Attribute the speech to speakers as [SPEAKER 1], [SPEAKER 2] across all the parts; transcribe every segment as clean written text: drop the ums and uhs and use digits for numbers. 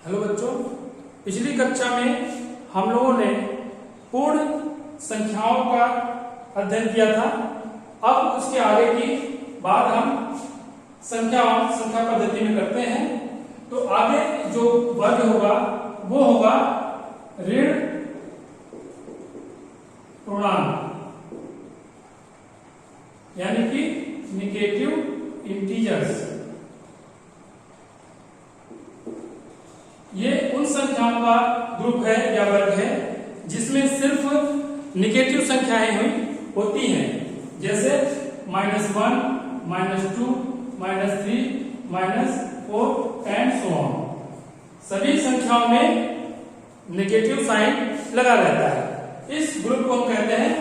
[SPEAKER 1] Hello बच्चों, पिछली कक्षा में हम लोगों ने पूर्ण संख्याओं का अध्ययन किया था। अब उसके आगे की बात हम संख्या पद्धति में करते हैं। तो आगे जो वर्ग होगा वो होगा ऋण पूर्णांक, यानी कि निगेटिव इंटीजर्स। ये उन संख्याओं का ग्रुप है या वर्ग है जिसमें सिर्फ निगेटिव संख्याएं होती हैं, जैसे -1, -2, -3, -4 एंड सो ऑन। सभी संख्याओं में निगेटिव साइन लगा रहता है। इस ग्रुप को हम कहते हैं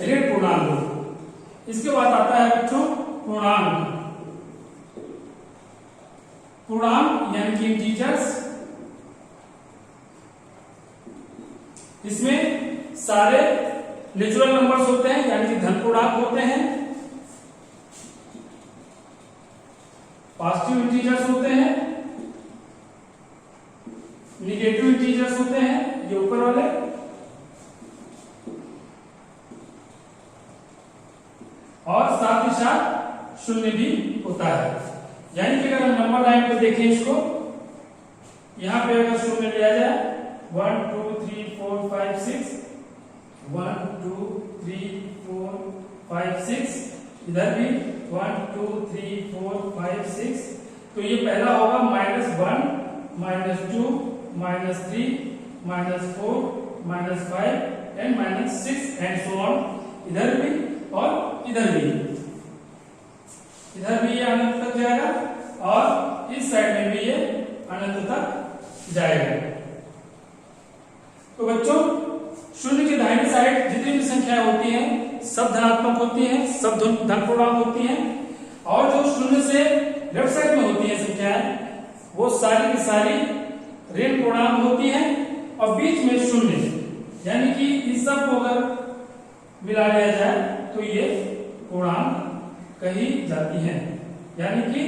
[SPEAKER 1] ऋण पूर्णांक ग्रुप। इसके बाद आता है बच्चों पूर्णांक। पूर्णांक यानी कि इंटीजर्स, इसमें सारे नेचुरल नंबर्स होते हैं, यानी कि धन पूर्णांक होते हैं, पॉजिटिव इंटीजर्स होते हैं, निगेटिव इंटीजर्स होते हैं, ये ऊपर वाले, और साथ ही साथ शून्य भी होता है। यानी कि अगर हम नंबर लाइन पे देखें इसको, यहां पे अगर शून्य लिया जाए 1 2 3 4 5 6, 1 2 3 4 5 6, इधर भी 1 2 3 4 5 6। तो ये पहला होगा -1, -2, -3, -4, -5 एंड -6 एंड सो ऑन। इधर भी और इधर भी, इधर भी ये अनंत तक जाएगा और इस साइड में भी ये अनंत तक जाएगा। तो बच्चों, शून्य की दाहिनी साइड जितनी भी संख्याएं होती हैं सब धनात्मक होती हैं, सब धन पूर्णांक होती हैं, और जो शून्य से लेफ्ट साइड में होती हैं संख्याएं वो सारी की सारी ऋण पूर्णांक होती हैं, और बीच में शून्य, यानी कि इस सब को अगर मिला लिया जाए तो ये पूर्णांक कही जाती हैं। यानी कि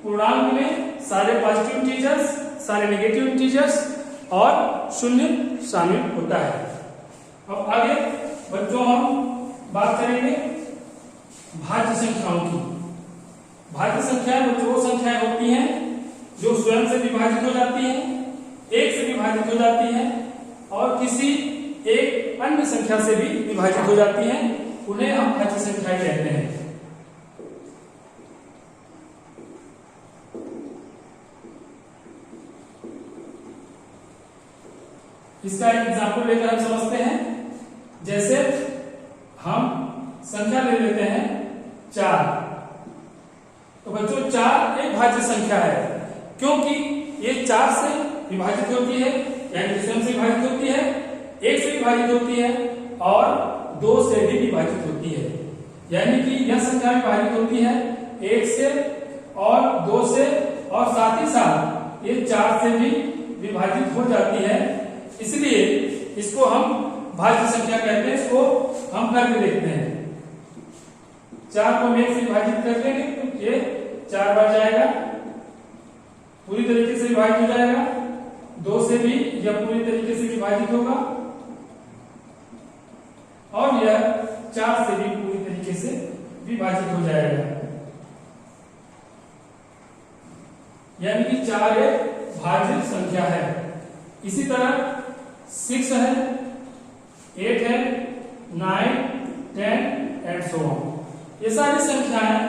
[SPEAKER 1] पूर्णांक में सारे पॉजिटिव इंटीजर्स, सारे नेगेटिव इंटीजर्स और शून्य शामिल होता है। अब आगे बच्चों हम बात करेंगे भाज्य संख्याओं की। भाज्य संख्याएं बच्चों वो संख्याएं होती हैं जो स्वयं से विभाजित हो जाती हैं, एक से विभाजित हो जाती हैं और किसी एक अन्य संख्या से भी विभाजित हो जाती हैं। उन्हें हम भाज्य संख्याएं कहते हैं। इसका एक एग्जाम्पल लेकर हम समझते हैं। जैसे हम संख्या ले लेते हैं 4। तो बच्चों 4 एक भाज्य संख्या है, क्योंकि ये 4 से विभाजित होती है, यानी स्वयं से विभाजित होती है, 1 से विभाजित होती है और 2 से भी विभाजित होती है। यानी कि यह संख्या विभाजित होती है 1 से और 2 से, और साथ ही साथ ये 4 से भी विभाजित हो जाती है। इसलिए इसको हम भाज्य संख्या कहते हैं। इसको हम करके देखते हैं। 4 को 1 से विभाजित कर देंगे तो ये 4 बार जाएगा, पूरी तरीके से विभाजित हो जाएगा। 2 से भी यह पूरी तरीके से विभाजित होगा, और यह 4 से भी पूरी तरीके से विभाजित हो जाएगा। यानी कि 4 एक भाज्य संख्या है। इसी तरह 6 है, 8 है, 9, 10 एंड सो ऑन। ये सारी संख्याएं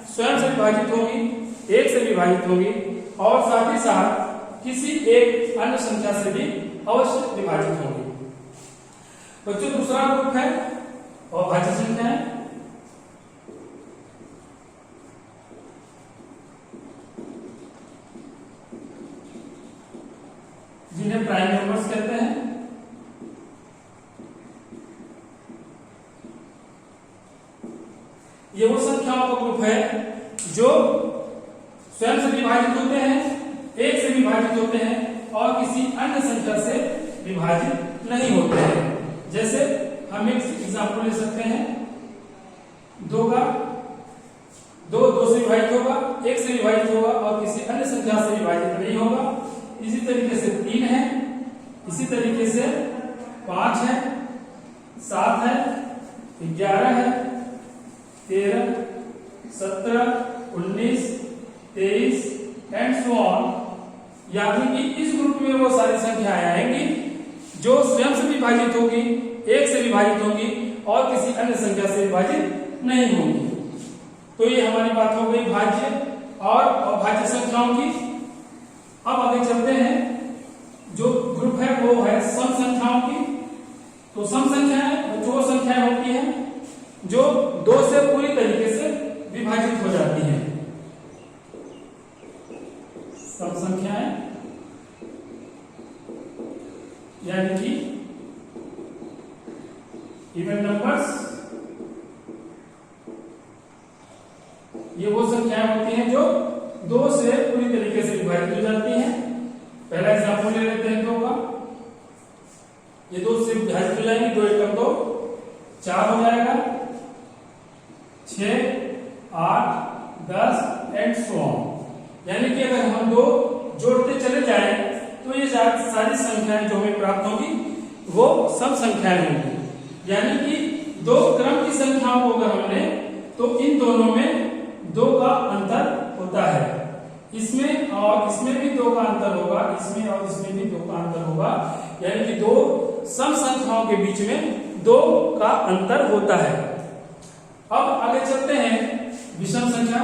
[SPEAKER 1] स्वयं से विभाजित होंगी, 1 से विभाजित होंगी, और साथ ही साथ किसी एक अन्य संख्या से भी अवश्य विभाजित होंगी। बच्चों दूसरा ग्रुप है और भाज्य संख्याएं। जिन्हें प्राइम नंबर्स कहते हैं। ये वो संख्याओं का ग्रुप है जो स्वयं से विभाजित होते हैं, 1 से विभाजित होते हैं और किसी अन्य संख्या से विभाजित नहीं होते हैं। जैसे हम एक एग्जाम्पल ले सकते हैं 2 का, 2 से विभाजित होगा, 1 से विभाजित होगा और किसी अन्य संख्या से विभाजित नहीं होगा। इसी तरीके से 3 है, इसी तरीके से 5 है, 7 है, 11 है, 13, 17, 19, 23 एंड सो ऑन। यानी कि इस ग्रुप में वो सारी संख्याएं आएंगी जो स्वयं से विभाजित होगी, एक से विभाजित होगी और किसी अन्य संख्या से विभाजित नहीं होगी। तो ये हमारी बात हो गई भाज्य और अभाज्य संख्याओं की। अब आगे चलते हैं, जो ग्रुप है वो है सम संख्याओं की। तो सम संख्याएं वो संख्याएं होती हैं जो 2 से पूरी तरीके से विभाजित हो जाती हैं। सम संख्याएं यानी कि इवन नंबर्स, ये वो संख्याएं होती हैं जो 2 से पूरी तरीके से विभाजित हो जाती हैं। पहला एग्जांपल ले लेते हैं 2 का। ये 2 से विभाजित हो जाएंगे, 2 एकम 2, 4 हो जाएगा, 6, 8, 10 एंड सो ऑन। यानी कि अगर हम 2 जोड़ते चले जाएं तो ये सारी संख्याएं जो हमें प्राप्त होगी वो सम संख्याएं होंगी। यानी कि 2 क्रम की संख्याओं को अगर हमने तो इन दोनों में 2 का अंतर होता है। इसमें और इसमें भी 2 का अंतर होगा, इसमें और इसमें भी 2 का अंतर होगा। यानी कि 2 सम संख्याओं के बीच में 2 का अंतर होता है। अब आगे चलते हैं विषम संख्या।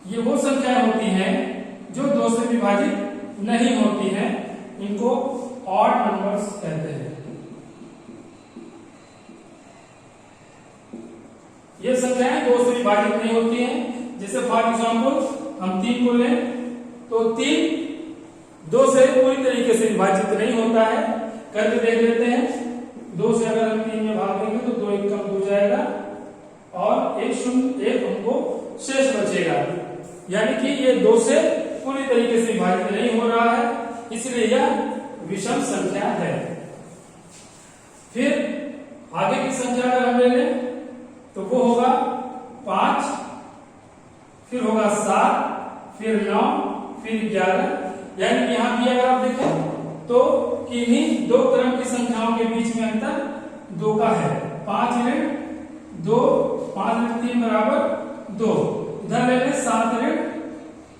[SPEAKER 1] ये वो संख्याएं होती हैं जो 2 से विभाजित नहीं होती हैं, इनको ऑड नंबर्स कहते हैं। ये संख्याएं 2 से विभाजित नहीं होती हैं। जैसे फॉर एग्जांपल हम 3 को लें तो 3 2 से पूरी तरीके से विभाजित नहीं होता है। करके देख लेते हैं। 2 से अगर हम 3 में भाग देंगे तो 2 एक कम हो जाएगा और 1 शून्य 1 हमको शेष बचेगा। यानी कि ये 2 से पूरी तरीके से विभाजित नहीं हो रहा है, इसलिए यह विषम संख्या है। फिर आगे की संख्या अगर हम ले लें तो वो होगा 5, फिर होगा 7, फिर 9, फिर 11। यानी कि यहां भी अगर आप देखें तो किन्हीं 2 क्रम की संख्याओं के बीच में अंतर 2 का है। 5 ऋण 2, 5 ऋण 3 बराबर 2। इधर ले लें 7 ऋण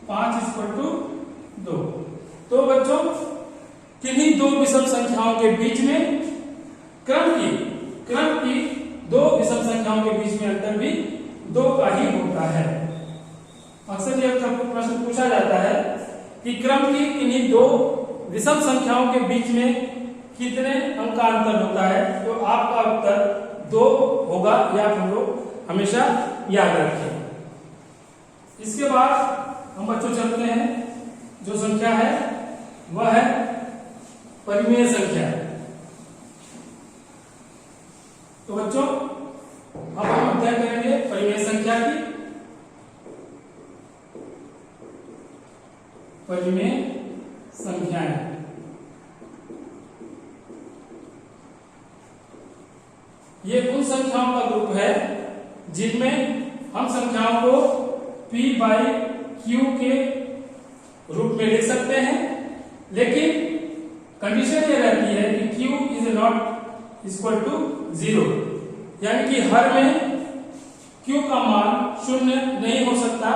[SPEAKER 1] 5 = 2। तो बच्चों किन्हीं 2 विषम संख्याओं के बीच में क्रम की 2 विषम संख्याओं के बीच में अंतर भी 2 का ही होता है। अक्सर यह प्रश्न पूछा जाता है कि क्रम की किन्हीं 2 विषम संख्याओं के बीच में कितने अंक का अंतर होता है, तो आपका उत्तर 2 होगा, या हम लोग हमेशा याद रखें। इसके बाद हम बच्चों चलते हैं, जो संख्या है वह है परिमेय संख्या। तो बच्चों अब हम अध्ययन करेंगे परिमेय संख्या की। परिमेय संख्याएं ये उन संख्याओं का ग्रुप है जिनमें हम संख्याओं को p/q के रूप में लिख सकते हैं, लेकिन कंडीशन ये रहती है कि q ≠ 0। यानी कि हर में q का मान 0 नहीं हो सकता,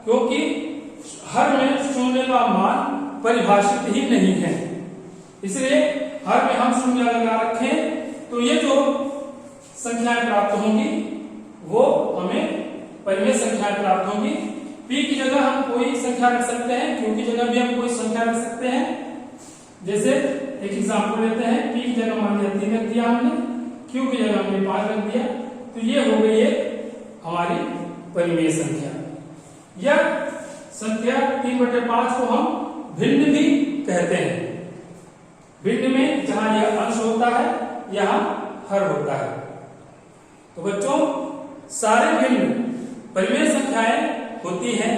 [SPEAKER 1] क्योंकि हर में 0 का मान परिभाषित ही नहीं है। इसलिए हर में हम 0 लगा रखें तो ये जो संख्याएं प्राप्त होंगी वो हमें परिमेय संख्याएं प्राप्त होंगी। p की जगह हम कोई संख्या रख सकते हैं, q की जगह भी हम कोई संख्या रख सकते हैं। जैसे एक एग्जांपल लेते हैं, p की जगह मान लिया 3 रख दिया हमने, q की जगह हमने 5 रख दिया, तो ये हो गई एक हमारी परिमेय संख्या। यह संख्या 3/5 को हम भिन्न भी कहते हैं। भिन्न में जहां यह अंश होता है यहां हर होता है। तो बच्चों सारे भिन्न परिमेय संख्याएं होती हैं,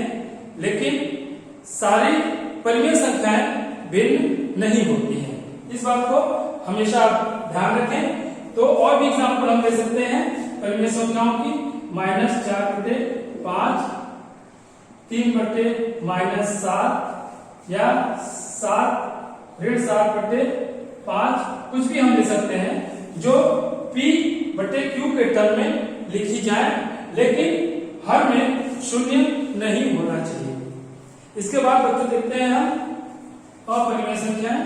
[SPEAKER 1] लेकिन सारी परिमेय संख्याएं भिन्न नहीं होती है। इस बात को हमेशा ध्यान रखें। तो और भी एग्जाम्पल हम दे सकते हैं परिमेय संख्याओं की, -4/5, 3/-7 या 7/5 कुछ भी हम ले सकते हैं जो P/Q के टर्म में लिखी जाए, लेकिन हर में शून्य नहीं होना चाहिए। इसके बाद बच्चों देखते हैं हम अपरिमेय संख्याएं।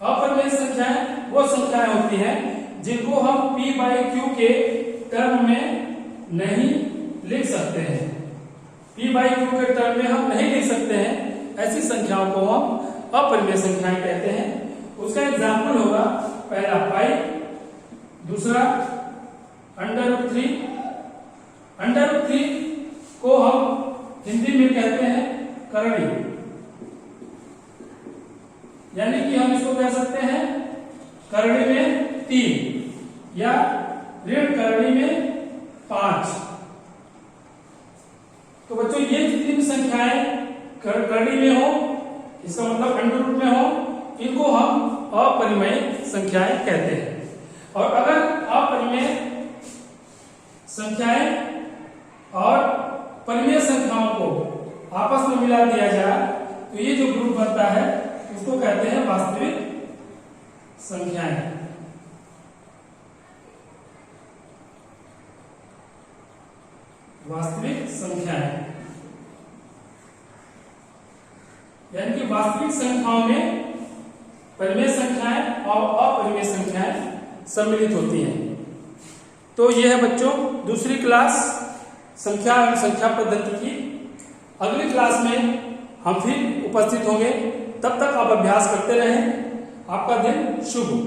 [SPEAKER 1] अपरिमेय संख्याएं वो संख्याएं होती हैं जिनको हम P/Q के टर्म में नहीं लिख सकते हैं। P/Q के टर्म में हम नहीं लिख सकते हैं, ऐसी संख्याओं को हम अपरिमेय संख्याएं कहते हैं। उसका एग्जाम्पल होगा पहला पाई, दूसरा √3। √3 को हम हिंदी में कहते हैं करड़ी, यानी कि हम इसको कह सकते हैं करड़ी में 3 या ऋण करड़ी में 5। तो बच्चों ये जितनी भी संख्याएं करड़ी में हो, इसका मतलब अंडर रूट में हो, इनको हम अपरिमेय संख्याएं कहते हैं। और अगर अपरिमेय संख्याएं और परिमेय संख्याओं को आपस में मिला दिया जाए तो ये जो ग्रुप बनता है उसको कहते हैं वास्तविक संख्याएं। वास्तविक संख्याएं यानी कि वास्तविक संख्याओं में परिमेय संख्याएं और अपरिमेय संख्याएं सम्मिलित होती हैं। तो यह है बच्चों दूसरी क्लास संख्या और संख्या पद्धति की। अगली क्लास में हम फिर उपस्थित होंगे, तब तक आप अभ्यास करते रहें। आपका दिन शुभ हो।